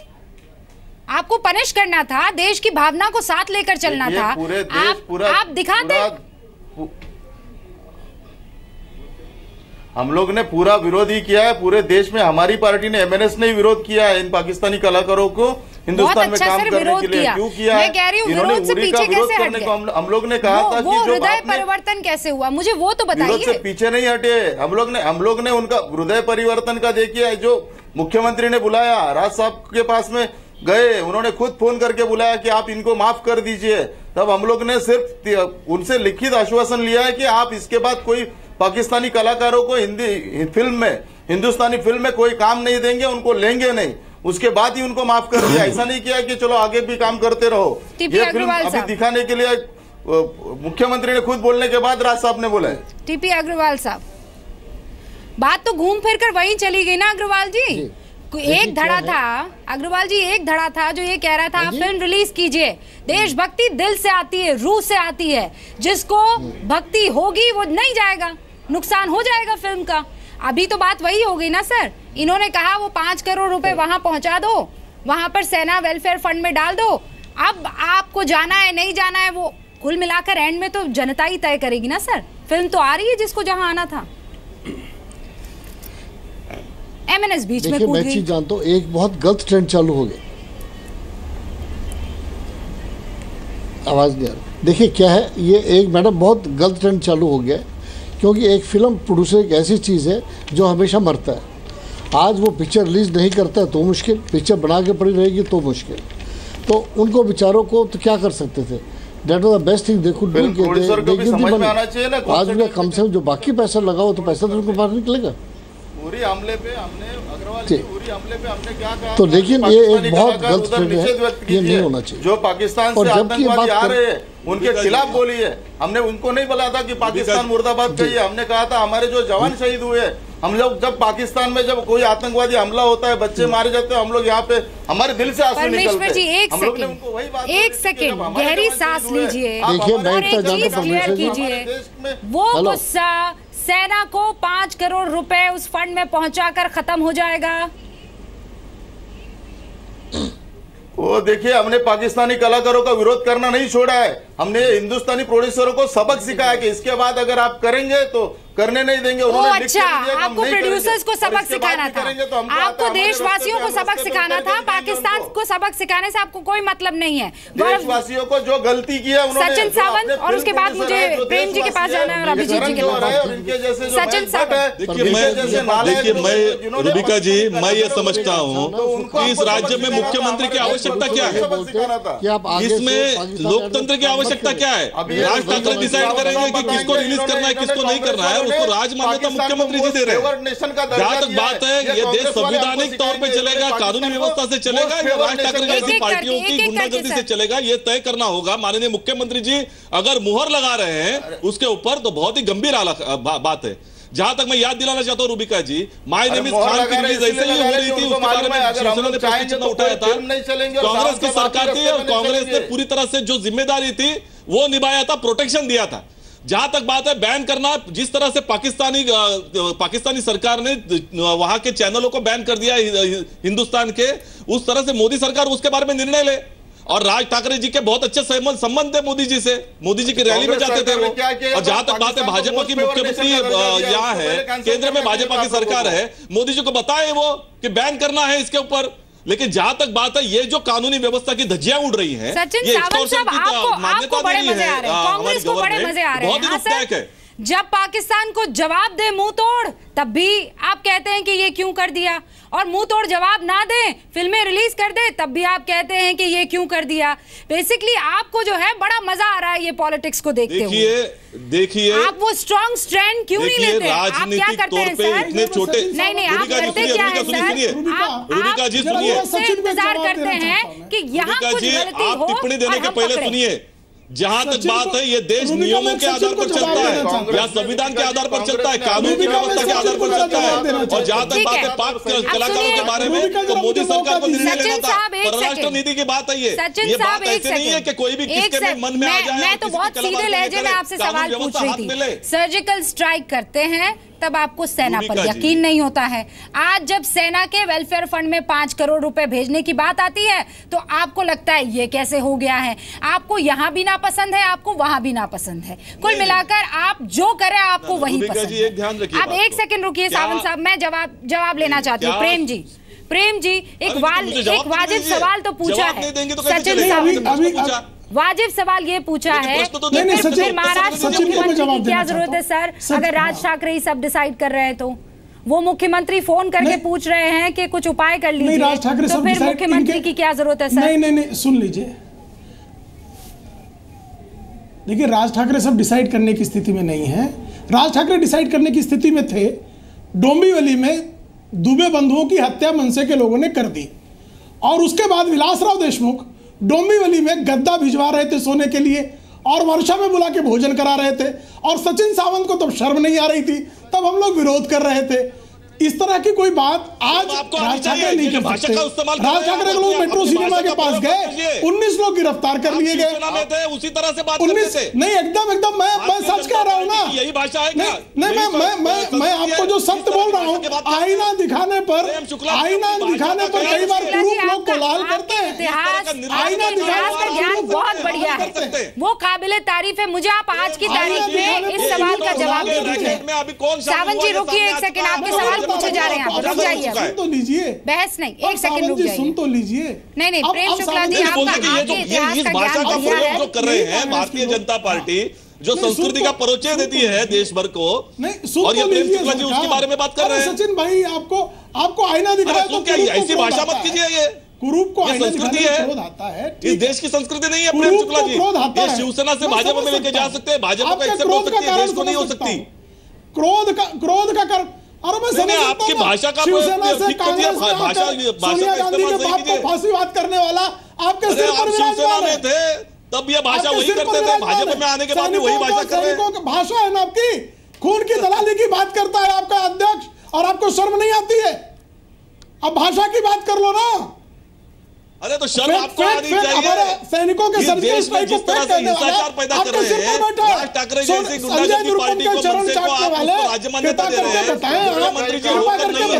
आपको पनिश करना था, देश की भावना को साथ लेकर चलना था, आप दिखाते। हम लोग ने पूरा विरोध ही किया है, पूरे देश में हमारी पार्टी ने, एमएनएस ने विरोध किया है इन पाकिस्तानी कलाकारों को हिंदुस्तान में काम करने के लिए। क्यों किया है? इन्होंने उरी का विरोध करने को हम लोग ने कहा था कि जो हृदय परिवर्तन कैसे हुआ, मुझे वो तो बताइए। विरोध से पीछे नहीं हटे हम लोग ने उनका हृदय परिवर्तन का देखिए, जो मुख्यमंत्री ने बुलाया, राज साहब के पास में गए, उन्होंने खुद फोन करके बुलाया कि आप इनको माफ कर दीजिए। तब हम लोग ने सिर्फ उनसे लिखित आश्वासन लिया है कि आप इसके बाद कोई पाकिस्तानी कलाकारों को हिंदी फिल्म में, हिंदुस्तानी फिल्म में कोई काम नहीं देंगे, उनको लेंगे नहीं, उसके बाद ही उनको माफ कर दिया। ऐसा नहीं किया कि चलो आगे भी काम करते रहो। ये फिल्म अभी दिखाने के लिए मुख्यमंत्री ने खुद बोलने के बाद राज साहब ने बोला है। टीपी अग्रवाल साहब, बात तो घूम फिर कर वहीं चली गई ना अग्रवाल जी। एक धड़ा था अग्रवाल जी, एक धड़ा था जो ये कह रहा था आप फिल्म रिलीज कीजिए, देशभक्ति दिल से आती है, रूह से आती है, जिसको भक्ति होगी वो नहीं जाएगा, नुकसान हो जाएगा फिल्म का। अभी तो बात वही हो गई ना सर, इन्होंने कहा वो 5 करोड़ रुपए वहां पहुंचा दो, वहां पर सेना वेलफेयर फंड में डाल दो। अब आपको जाना है नहीं जाना है वो कुल मिलाकर एंड में तो जनता ही तय करेगी ना सर। फिल्म तो आ रही है जिसको जहां आना था। एमएनएस बीच में कूद गई। मैं चीज जानता हूँ, एक बहुत गलत ट्रेंड चालू हो गया। आवाज नहीं आ रही। देखिए क्या है ये, एक मैडम बहुत गलत ट्रेंड चालू हो गया, क्योंकि एक फिल्म प्रोड्यूसर एक ऐसी चीज़ है जो हमेशा मरता है। आज वो पिक्चर रिलीज नहीं करता है तो मुश्किल, पिक्चर बना के पड़ी रहेगी तो मुश्किल। तो उनको बेचारों को तो क्या कर सकते थे, that was the best thing they could do. आज भी कम से कम जो बाकी पैसा लगाओ तो पैसा तो उनको बाहर निकलेगा। पूरी हमले पे हमने अग्रवाल तो लेकिन ये एक बहुत गलत फहमी है, ये नहीं होना चाहिए। जो पाकिस्तान से आतंकवादी आ रहे हैं उनके खिलाफ बोलिए। हमने उनको नहीं बोला था कि पाकिस्तान मुर्दाबाद कहिए, हमने कहा था हमारे जो जवान शहीद हुए, हम लोग जब पाकिस्तान में जब कोई आतंकवादी हमला होता है, बच्चे मारे जाते हैं, हम लोग यहाँ पे हमारे दिल से आंसू निकलते हैं। हम लोग ने उनको वही बात, एक सेकंड गहरी सांस लीजिए देखिए, और एक चीज क्लियर कीजिए, वो गुस्सा सेना को 5 करोड़ रुपए उस फंड में पहुंचाकर खत्म हो जाएगा? वो देखिए, हमने पाकिस्तानी कलाकारों का विरोध करना नहीं छोड़ा है। हमने हिंदुस्तानी प्रोड्यूसरों को सबक सिखाया कि इसके बाद अगर आप करेंगे तो करने नहीं देंगे। उन्होंने अच्छा, आपको प्रोड्यूसर्स को सबक सिखाना था, आपको देशवासियों को सबक सिखाना था, पाकिस्तान को सबक सिखाने से आपको कोई मतलब नहीं है। देशवासियों को जो गलती की है उन्होंने, सचिन सावंत, और उसके बाद मुझे प्रेम जी के पास जाना है और अभिजीत जी के पास। सचिन सावंत, देखिए मैं रुबिका जी, मैं ये समझता हूँ कि इस राज्य में मुख्यमंत्री की आवश्यकता क्या है, इसमें लोकतंत्र की आवश्यकता क्या है? राज ठाकरे डिसाइड करेंगे कि किसको रिलीज करना है, किसको नहीं करना है, उसको राज मान्यता मुख्यमंत्री जी दे रहे हैं। जहां तक बात है, ये देश संवैधानिक तौर पे चलेगा, कानूनी व्यवस्था से चलेगा या राज ठाकरे जैसी पार्टियों की गुंडागर्दी से चलेगा, ये तय करना होगा। माननीय मुख्यमंत्री जी अगर मुहर लगा रहे हैं उसके ऊपर तो बहुत ही गंभीर बात है। जहां तक मैं याद दिलाना चाहता हूं रुबिका जी, माय नेम इज खान की रिलीज ऐसे ही हो रही थी, उसके बारे में शिवसेना ने प्रश्न चिन्ह उठाया था। कांग्रेस की सरकार थी और कांग्रेस ने पूरी तरह से जो जिम्मेदारी थी वो निभाया था, प्रोटेक्शन दिया था। जहां तक बात है बैन करना, जिस तरह से पाकिस्तानी सरकार ने वहां के चैनलों को बैन कर दिया हिंदुस्तान के, उस तरह से मोदी सरकार उसके बारे में निर्णय ले। और राज ठाकरे जी के बहुत अच्छे संबंध थे मोदी जी से, मोदी जी की रैली में जाते थे वो। और जहां तक बात है भाजपा की मुख्यमंत्री यहाँ है, केंद्र में भाजपा की सरकार है, मोदी जी को बताए वो कि बैन करना है इसके ऊपर। लेकिन जहां तक बात है, ये जो कानूनी व्यवस्था की धज्जियां उड़ रही हैं, सचिन सावंत साहब, आपको बड़े मजे आ रहे हैं, कांग्रेस को बड़े मजे आ रहे हैं। हाँ सर, जब पाकिस्तान को जवाब दे मुंह तोड़, तब भी आप कहते हैं कि ये क्यों कर दिया, और मुंह तोड़ जवाब ना दे, फिल्में रिलीज कर दे, तब भी आप कहते हैं कि ये क्यों कर दिया। बेसिकली आपको जो है बड़ा मजा आ रहा है ये पॉलिटिक्स को देखते हुए। देखिए आप वो स्ट्रॉन्ग स्ट्रैंड क्यों नहीं लेते? आप क्या करते हैं सर? इतने छोटे नहीं, आप करते क्या है सर? रुबिका जी सुनिए, इंतजार करते हैं कि यहाँ कुछ गलती हो। टिप्पणी देने के पहले सुनिए, जहां तक बात है, ये देश नियमों के आधार पर चलता है या संविधान के आधार पर चलता है, कानून की व्यवस्था के आधार पर चलता है। और जहां तक बात है पाक कलाकारों के बारे में, तो मोदी सरकार को निर्णय लेना था। परराष्ट्र नीति की बात है, ये बात ऐसे नहीं है कि कोई भी किसके भी मन में आ जाए। मैं तो बहुत सीधे लहजे में आपसे सवाल पूछ रही थी। सर्जिकल स्ट्राइक करते हैं तब आपको सेना पर यकीन नहीं होता है। आज जब सेना के वेलफेयर फंड में 5 करोड़ रुपए भेजने की बात आती है तो आपको लगता है ये कैसे हो गया है। आपको यहाँ भी नापसंद है, आपको वहां भी नापसंद है। कुल मिलाकर आप जो करें आपको वही पसंद है। आप एक सेकंड रुकिए सावंत साहब, मैं जवाब लेना चाहती हूँ। प्रेम जी एक वाजिब सवाल तो पूछा है सचिन सावंत, वाजिब सवाल ये पूछा है कि फिर महाराष्ट्र मुख्यमंत्री की क्या जरूरत है सर? अगर राज ठाकरे ही सब डिसाइड कर रहे हैं तो वो मुख्यमंत्री फोन करके पूछ रहे हैं कि कुछ उपाय कर लीजिए, तो फिर मुख्यमंत्री की क्या जरूरत है सर? नहीं, सुन लीजिए, देखिए राज ठाकरे सब डिसाइड करने की स्थिति में नहीं है। राज ठाकरे डिसाइड करने की स्थिति में थे, डोंबिवली में दुबे बंधुओं की हत्या मनसे के लोगों ने कर दी, और उसके बाद विलासराव देशमुख डोंबिवली में गद्दा भिजवा रहे थे सोने के लिए, और वर्षा में बुला के भोजन करा रहे थे, और सचिन सावंत को तब शर्म नहीं आ रही थी, तब हम लोग विरोध कर रहे थे। इस तरह की कोई बात आज राज ठाकरे नहीं कर सकते। राज ठाकरे के लोग मेट्रो सिनेमा के पास गए, 19 लोग गिरफ्तार कर लिए गए। उसी तरह से बात नहीं, एकदम मैं सच कह रहा हूँ ना, यही भाषा है। नहीं, मैं आपको जो सत्य बोल रहा हूँ, आईना दिखाने पर कई बार कुरूप लोग को लाल करते हैं। आईना दिखाने ज्ञान बहुत बढ़िया है, वो काबिले तारीफ है। मुझे आप आज की तारीख में इस सवाल का जवाब दीजिए। सावंत जी रुकिए एक सेकंड, आपके सवाल पूछे जा रहे हैं, आप रुक जाइए, सुन तो लीजिए, बहस नहीं, एक सेकंड रुक जाइए, सुन तो लीजिए। नहीं, प्रेम शुक्ला जी आपका इस भाषा का प्रयोग जो कर रहे हैं भारतीय जनता पार्टी, जो संस्कृति का परिचय देती है देश भर को, और ये प्रेम शुक्ला जी उसके बारे में बात कर रहे हैं। सचिन भाई आपको आईना दिखाया तो ऐसी भाषा मत कीजिए। ये कुरूप को संस्कृति है, इस देश की संस्कृति नहीं है प्रेम शुक्ला जी। ये शिवसेना से भाजपा में लेके जा सकते हैं, भाजपा को एक्सेप्ट हो सकती है, देश को नहीं हो सकती। क्रोध का अरे मैं समझ आपकी भाषा का शिवसेना से ठीक कर दिया, कांग्रेस में भाषा आकर सोनिया गांधी के बाप को फांसी बात करने वाला आपके सिर पर शिवसेना में थे तब ये भाषा वही करते थे, भाजपा में आने के बाद भी वही भाषा कर रहे हैं। भाषा है ना आपकी, खून की दलाली की बात करता है आपका अध्यक्ष और आपको शर्म नहीं आती है? अब भाषा की बात कर लो ना। अरे तो शर्म आपको आनी चाहिए। सैनिकों के देश में जिस तरह से हिंसाचार पैदा कर रहे हैं, राज ठाकरे जैसी गुंडागर्दी पार्टी को मनसे को आप राज्य मान्यता दे रहे हैं, मुख्यमंत्री जी होकर नहीं है,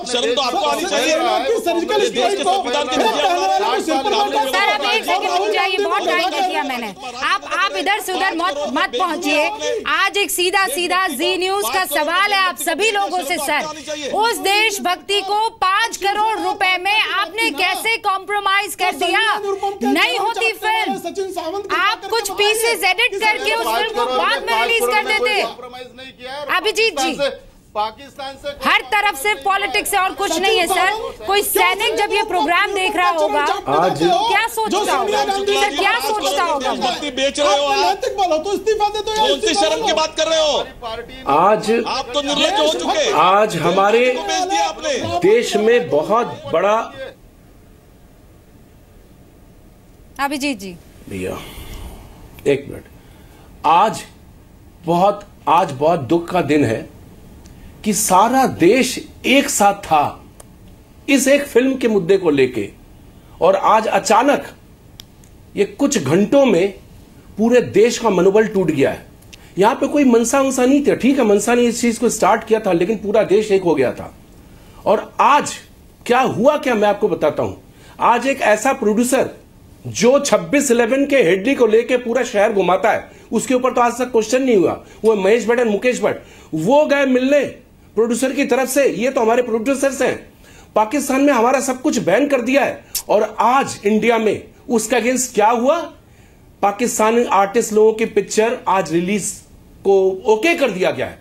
शर्म तो आपको आनी चाहिए। देश के संविधान के सर अब एक सेकंड रुक जाइए, बहुत टाइम दे दिया मैंने। आप इधर से उधर मत पहुंचिए। आज एक सीधा जी न्यूज का सवाल है आप सभी लोगों से सर, उस देशभक्ति को 5 करोड़ रुपए में आपने कैसे कॉम्प्रोमाइज कर दिया? नहीं होती फिल्म, आप कुछ पीसेस एडिट करके उस फिल्म को बाद में रिलीज कर देते। अभिजीत जी, पाकिस्तान से हर तरफ से पॉलिटिक्स है और कुछ नहीं है सर। कोई सैनिक जब ये प्रोग्राम देख रहा होगा आज क्या सोचता होगा सर, क्या सोचता होगा? बेच रहे हो आप, तो इस्तीफा दे दो। कौन सी शर्म की बात कर रहे हो? आज आप तो निर्लज्ज हो चुके। आज हमारे बेच दिया आपने। देश में बहुत बड़ा, अभिजीत जी भैया एक मिनट, आज बहुत दुख का दिन है कि सारा देश एक साथ था इस एक फिल्म के मुद्दे को लेके, और आज अचानक ये कुछ घंटों में पूरे देश का मनोबल टूट गया है। यहां पे कोई मनसा नहीं था, ठीक है मनसा ने इस चीज को स्टार्ट किया था, लेकिन पूरा देश एक हो गया था। और आज क्या हुआ, क्या मैं आपको बताता हूं। आज एक ऐसा प्रोड्यूसर जो 26/11 के हेडली को लेके पूरा शहर घुमाता है, उसके ऊपर तो आज तक क्वेश्चन नहीं हुआ, वो महेश भट्ट और मुकेश भट्ट, वो गए मिलने प्रोड्यूसर की तरफ से। ये तो हमारे प्रोड्यूसर्स हैं। पाकिस्तान में हमारा सब कुछ बैन कर दिया है, और आज इंडिया में उसका अगेंस्ट क्या हुआ? पाकिस्तानी आर्टिस्ट लोगों की पिक्चर आज रिलीज को ओके कर दिया गया है।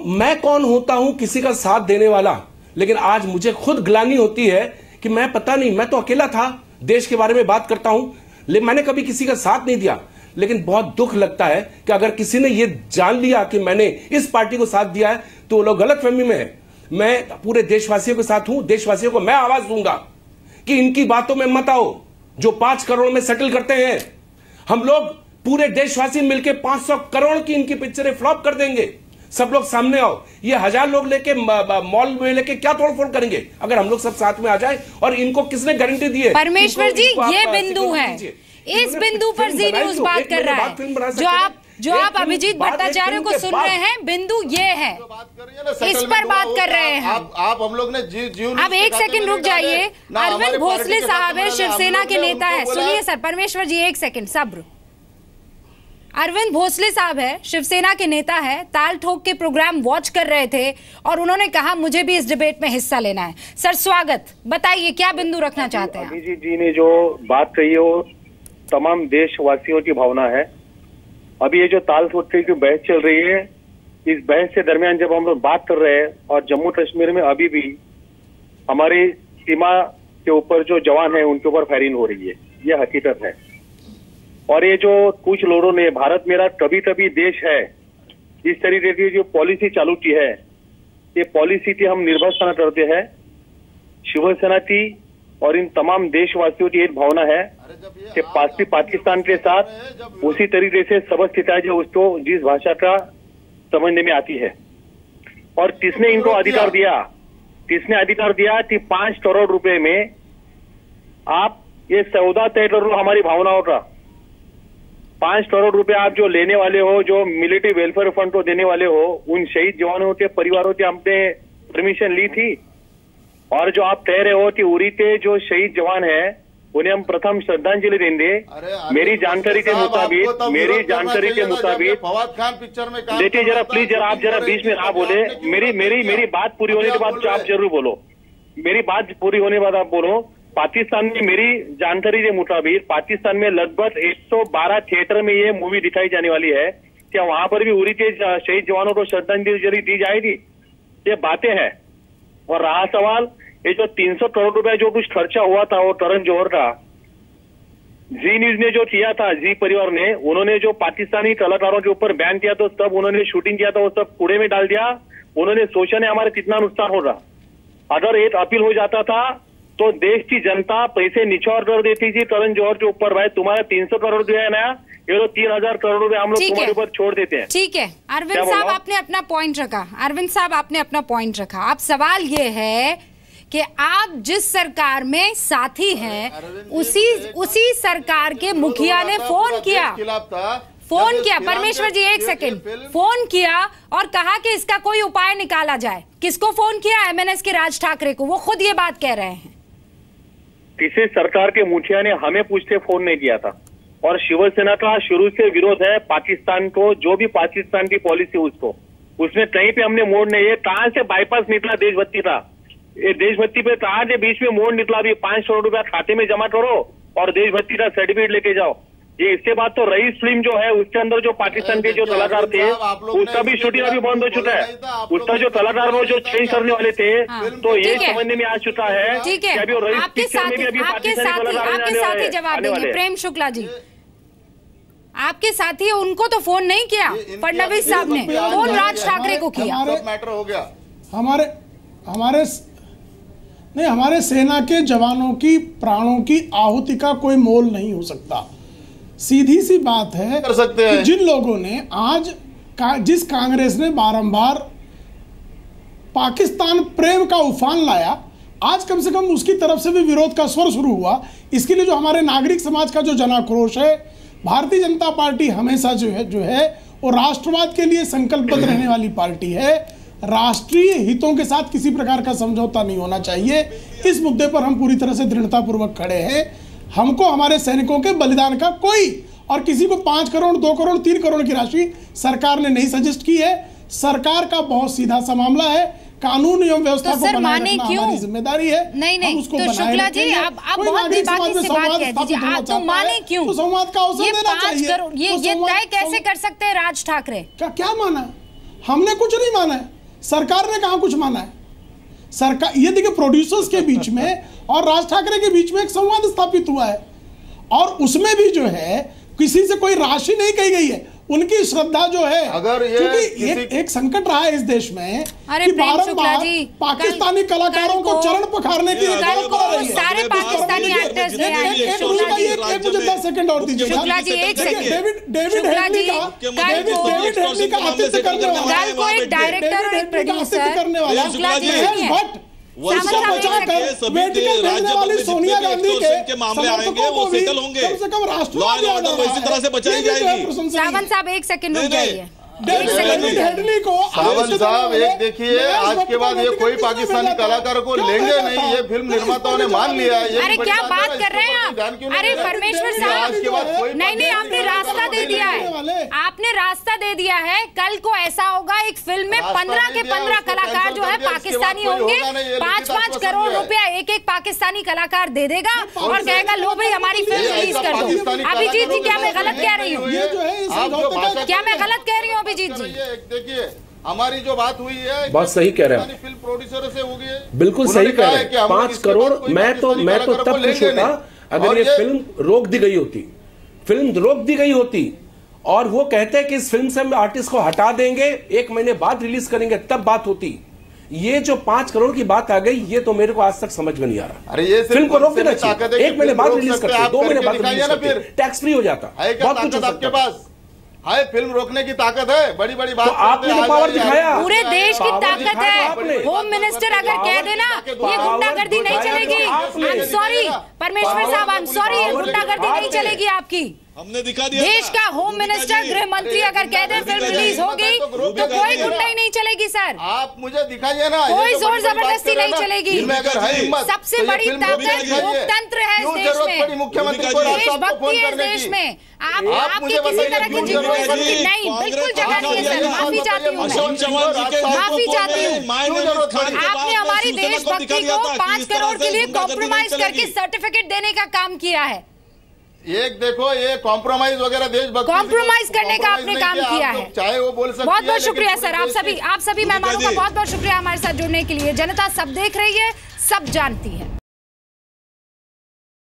मैं कौन होता हूं किसी का साथ देने वाला, लेकिन आज मुझे खुद ग्लानि होती है कि मैं पता नहीं, मैं तो अकेला था, देश के बारे में बात करता हूं, लेकिन मैंने कभी किसी का साथ नहीं दिया। लेकिन बहुत दुख लगता है कि अगर किसी ने यह जान लिया कि मैंने इस पार्टी को साथ दिया है, तो वो लोग गलतफहमी में है। मैं पूरे देशवासियों के साथ हूं, देशवासियों को मैं आवाज दूंगा कि इनकी बातों में मत आओ जो 5 करोड़ में सेटल करते हैं। हम लोग पूरे देशवासी मिलकर 500 करोड़ की इनकी पिक्चरें फ्लॉप कर देंगे। सब लोग सामने आओ। ये 1000 लोग लेके मॉल में लेके क्या तोड़फोड़ करेंगे अगर हम लोग सब साथ में आ जाए? और इनको किसने गारंटी दी है? परमेश्वर जी, ये बिंदु है, इस बिंदु पर जी न्यूज बात कर रहा है। जो आप अभिजीत भट्टाचार्य को सुन रहे हैं, बिंदु ये है, इस पर बात कर रहे हैं। आप हम लोग ने अब एक सेकंड रुक जाइए। अरविंद भोसले साहब है, शिवसेना के नेता है। सुनिए सर, परमेश्वर जी एक सेकंड सब्र। अरविंद भोसले साहब है, शिवसेना के नेता है, ताल ठोक के प्रोग्राम वॉच कर रहे थे और उन्होंने कहा मुझे भी इस डिबेट में हिस्सा लेना है। सर स्वागत, बताइए क्या बिंदु रखना चाहते हैं? अभिजीत जी ने जो बात कही है वो तमाम देशवासियों की भावना है। अभी ये जो ताल ठोक की बहस चल रही है, इस बहस के दरमियान जब हम लोग बात कर रहे हैं, और जम्मू कश्मीर में अभी भी हमारी सीमा के ऊपर जो जवान है उनके ऊपर फायरिंग हो रही है, ये हकीकत है। और ये जो कुछ लोगों ने भारत मेरा कभी कभी देश है इस तरीके की जो पॉलिसी चालू की है, ये पॉलिसी की हम निर्भरता करते हैं। शिवसेना की और इन तमाम देशवासियों की एक भावना है कि पाकिस्तान के साथ उसी तरीके से सबक सिखाया जो उसको जिस भाषा का समझने में आती है। और किसने इनको अधिकार दिया? किसने अधिकार दिया कि 5 करोड़ रुपए में आप ये सौदा तय कर लो हमारी भावनाओं का। 5 करोड़ रुपए आप जो लेने वाले हो, जो मिलिट्री वेलफेयर फंड को देने वाले हो, उन शहीद जवानों के परिवारों की हमने परमिशन ली थी। और जो आप कह रहे हो कि उरी के जो शहीद जवान है उन्हें हम प्रथम श्रद्धांजलि देंगे। मेरी जानकारी के मुताबिक फवाद खान पिक्चर में देखिए जरा प्लीज, जरा आप जरा बीच में ना बोले। मेरी बात पूरी होने के बाद आप जरूर बोलो। मेरी बात पूरी होने के बाद आप बोलो। पाकिस्तान में मेरी जानकारी के मुताबिक पाकिस्तान में लगभग 112 थिएटर में ये मूवी दिखाई जाने वाली है। क्या वहां पर भी उरी के शहीद जवानों को श्रद्धांजलि दी जाएगी? ये बातें हैं। और रहा सवाल ये जो 300 करोड़ रुपए जो कुछ खर्चा हुआ था वो करण जौहर का, जी न्यूज ने जो किया था, जी परिवार ने, उन्होंने जो पाकिस्तानी कलाकारों के ऊपर बैन किया तो तब उन्होंने शूटिंग किया था वो सब कूड़े में डाल दिया। उन्होंने सोचा नहीं हमारा कितना नुकसान हो रहा। अगर एक अपील हो जाता था तो देश की जनता पैसे निछावर कर देती थी करण जौहर के ऊपर, भाई तुम्हारा 300 करोड़ दिया है ना, ये तो 3000 करोड़ रुपए हम लोग तुम्हारे ऊपर छोड़ देते हैं। ठीक है अरविंद साहब, आपने अपना पॉइंट रखा। अरविंद साहब आपने अपना पॉइंट रखा। अब सवाल ये है कि आप जिस सरकार में साथी हैं उसी सरकार के मुखिया ने फोन किया, परमेश्वर जी एक सेकंड, फोन किया और कहा कि इसका कोई उपाय निकाला जाए। किसको फोन किया? एमएनएस के राज ठाकरे को। वो खुद ये बात कह रहे हैं। किसी सरकार के मुखिया ने हमें पूछते फोन नहीं किया था। और शिवसेना का शुरू से विरोध है पाकिस्तान को, जो भी पाकिस्तान की पॉलिसी उसको, उसमें कहीं पे हमने मोड़ नहीं है। कहां से बाईपास निकला देशभक्ति का? ये देशभक्ति पे कहां से बीच में मोड़ निकला? अभी 5 करोड़ रुपया खाते में जमा करो और देशभक्ति का सर्टिफिकेट लेके जाओ। ये इसके बाद तो रईस फिल्म जो है उसके अंदर जो पाकिस्तान के जो कलाकार थे उसका भी शूटिंग अभी बंद हो चुका है। उसका जो कलाकार वो जो चेंज करने वाले थे तो ये समझने में आ चुका है कि अभी वो रईस पिक्चर में भी अभी पाकिस्तानी कलाकार साथी जवाब देंगे। प्रेम शुक्ला जी आपके साथी, उनको तो फोन नहीं किया फडणवीस साहब ने, फोन राज ठाकरे को किया। मैटर हो गया। हमारे सेना के जवानों की प्राणों की आहुति का कोई मोल नहीं हो सकता। सीधी सी बात है कर सकते हैं। कि जिन लोगों ने आज जिस कांग्रेस ने बारंबार पाकिस्तान प्रेम का उफान लाया, आज कम से कम उसकी तरफ से भी विरोध का स्वर शुरू हुआ। इसके लिए जो हमारे नागरिक समाज का जो जनाक्रोश है, भारतीय जनता पार्टी हमेशा जो है वो राष्ट्रवाद के लिए संकल्पबद्ध रहने वाली पार्टी है। राष्ट्रीय हितों के साथ किसी प्रकार का समझौता नहीं होना चाहिए। इस मुद्दे पर हम पूरी तरह से दृढ़तापूर्वक खड़े हैं। हमको हमारे सैनिकों के बलिदान का कोई, और किसी को 5 करोड़ 2 करोड़ 3 करोड़ की राशि सरकार ने नहीं सजेस्ट की है। सरकार का बहुत सीधा सा मामला है, कानून एवं व्यवस्था को बनाए रखना हमारी जिम्मेदारी है। नहीं तो शुक्ला जी आप बहुत बेबाकी से बात कह दीजिए। आप तो माने क्यों? तो संवाद का अवसर देना चाहिए। ये तय कैसे कर सकते हैं राज ठाकरे? क्या माना है? हमने कुछ नहीं माना है, सरकार ने कहा कुछ माना है। सरकार ये देखिए, प्रोड्यूसर्स के बीच में और राज ठाकरे के बीच में एक संवाद स्थापित हुआ है और उसमें भी जो है किसी से कोई राशि नहीं कही गई है। उनकी श्रद्धा जो है, अगर ये क्योंकि एक संकट रहा है इस देश में कि बारंबार पाकिस्तानी कलाकारों को चरण पखारने की सारे पाकिस्तानी एक्टर्स एक मुझे 10 सेकंड और दीजिए। डेविड हेडली का डायरेक्टर और एक प्रोड्यूसर करने वाला वाली सोनिया गांधी के मामले आएंगे वो सेटल होंगे, कम से कम राष्ट्रवाद इसी तरह से बचाई जाएगी। सावंत साहब 1 सेकंड रुक जाइए। सावंत साहब एक देखिए, आज के बाद ये कोई पाकिस्तानी कलाकार को लेंगे नहीं, ये फिल्म निर्माताओं ने मान लिया है। अरे क्या बात कर रहे हैं आप? अरे परमेश्वर साहब, नहीं आपने रास्ता दे दिया है, आपने रास्ता दे दिया है। कल को ऐसा होगा एक फिल्म में 15 के 15 कलाकार जो है पाकिस्तानी होंगे, 5-5 करोड़ रुपया एक पाकिस्तानी कलाकार दे देगा और कहेगा लो भाई हमारी फिल्म रिलीज कर दो। अभिजीत जी क्या मैं गलत कह रही हूँ? क्या मैं गलत कह रही हूँ अभिजीत जी? देखिए हमारी जो बात हुई है, बात सही कह रहे हैं, फिल्म प्रोड्यूसर से होगी, बिल्कुल सही कह रहे हैं। 5 करोड़ मैं तो तब खुश होता अगर ये फिल्म रोक दी गई होती और वो कहते हैं कि इस फिल्म से हम आर्टिस्ट को हटा देंगे, 1 महीने बाद रिलीज करेंगे, तब बात होती। ये जो 5 करोड़ की बात आ गई, ये तो मेरे को आज तक समझ में नहीं आ रहा। अरे ये फिल्म को रोक देना चाहिए, 1 महीने बाद रिलीज करते, 2 महीने बाद रिलीज करते, टैक्स फ्री हो जाता, बहुत कुछ आपके पास है। फिल्म रोकने की ताकत है, बड़ी बात तो आपने तो पावर दिखाया। पूरे देश की ताकत है। होम मिनिस्टर अगर कह देना ये गुंडागर्दी नहीं चलेगी, आई एम सॉरी परमेश्वर साहब, आई एम सॉरी, ये गुंडागर्दी नहीं चलेगी आपकी। हमने दिखा दिया। देश का होम मिनिस्टर, गृह मंत्री अगर कह दे फिल्म रिलीज होगी तो कोई गुंडाई नहीं चलेगी सर। आप मुझे दिखाइए ना, कोई जोर जबरदस्ती नहीं चलेगी। सबसे बड़ी ताकत लोकतंत्र है इस देश में, देशभक्ति है इस देश में। आपकी किसी तरह की जिम्मेदारी नहीं, बिल्कुल जगह नहीं है सर, माफी चाहती हूँ, माफी चाहती हूँ। आपने हमारी देशभक्ति को 5 करोड़ के लिए कॉम्प्रोमाइज करके सर्टिफिकेट देने का काम किया है। एक देखो, ये कॉम्प्रोमाइज वगैरह देशभक्ति कॉम्प्रोमाइज करने का आपने काम किया है। चाहे वो बोल सकते, बहुत बहुत शुक्रिया सर, आप सभी मेहमानों का बहुत बहुत शुक्रिया हमारे साथ जुड़ने के लिए। जनता सब देख रही है, सब जानती है।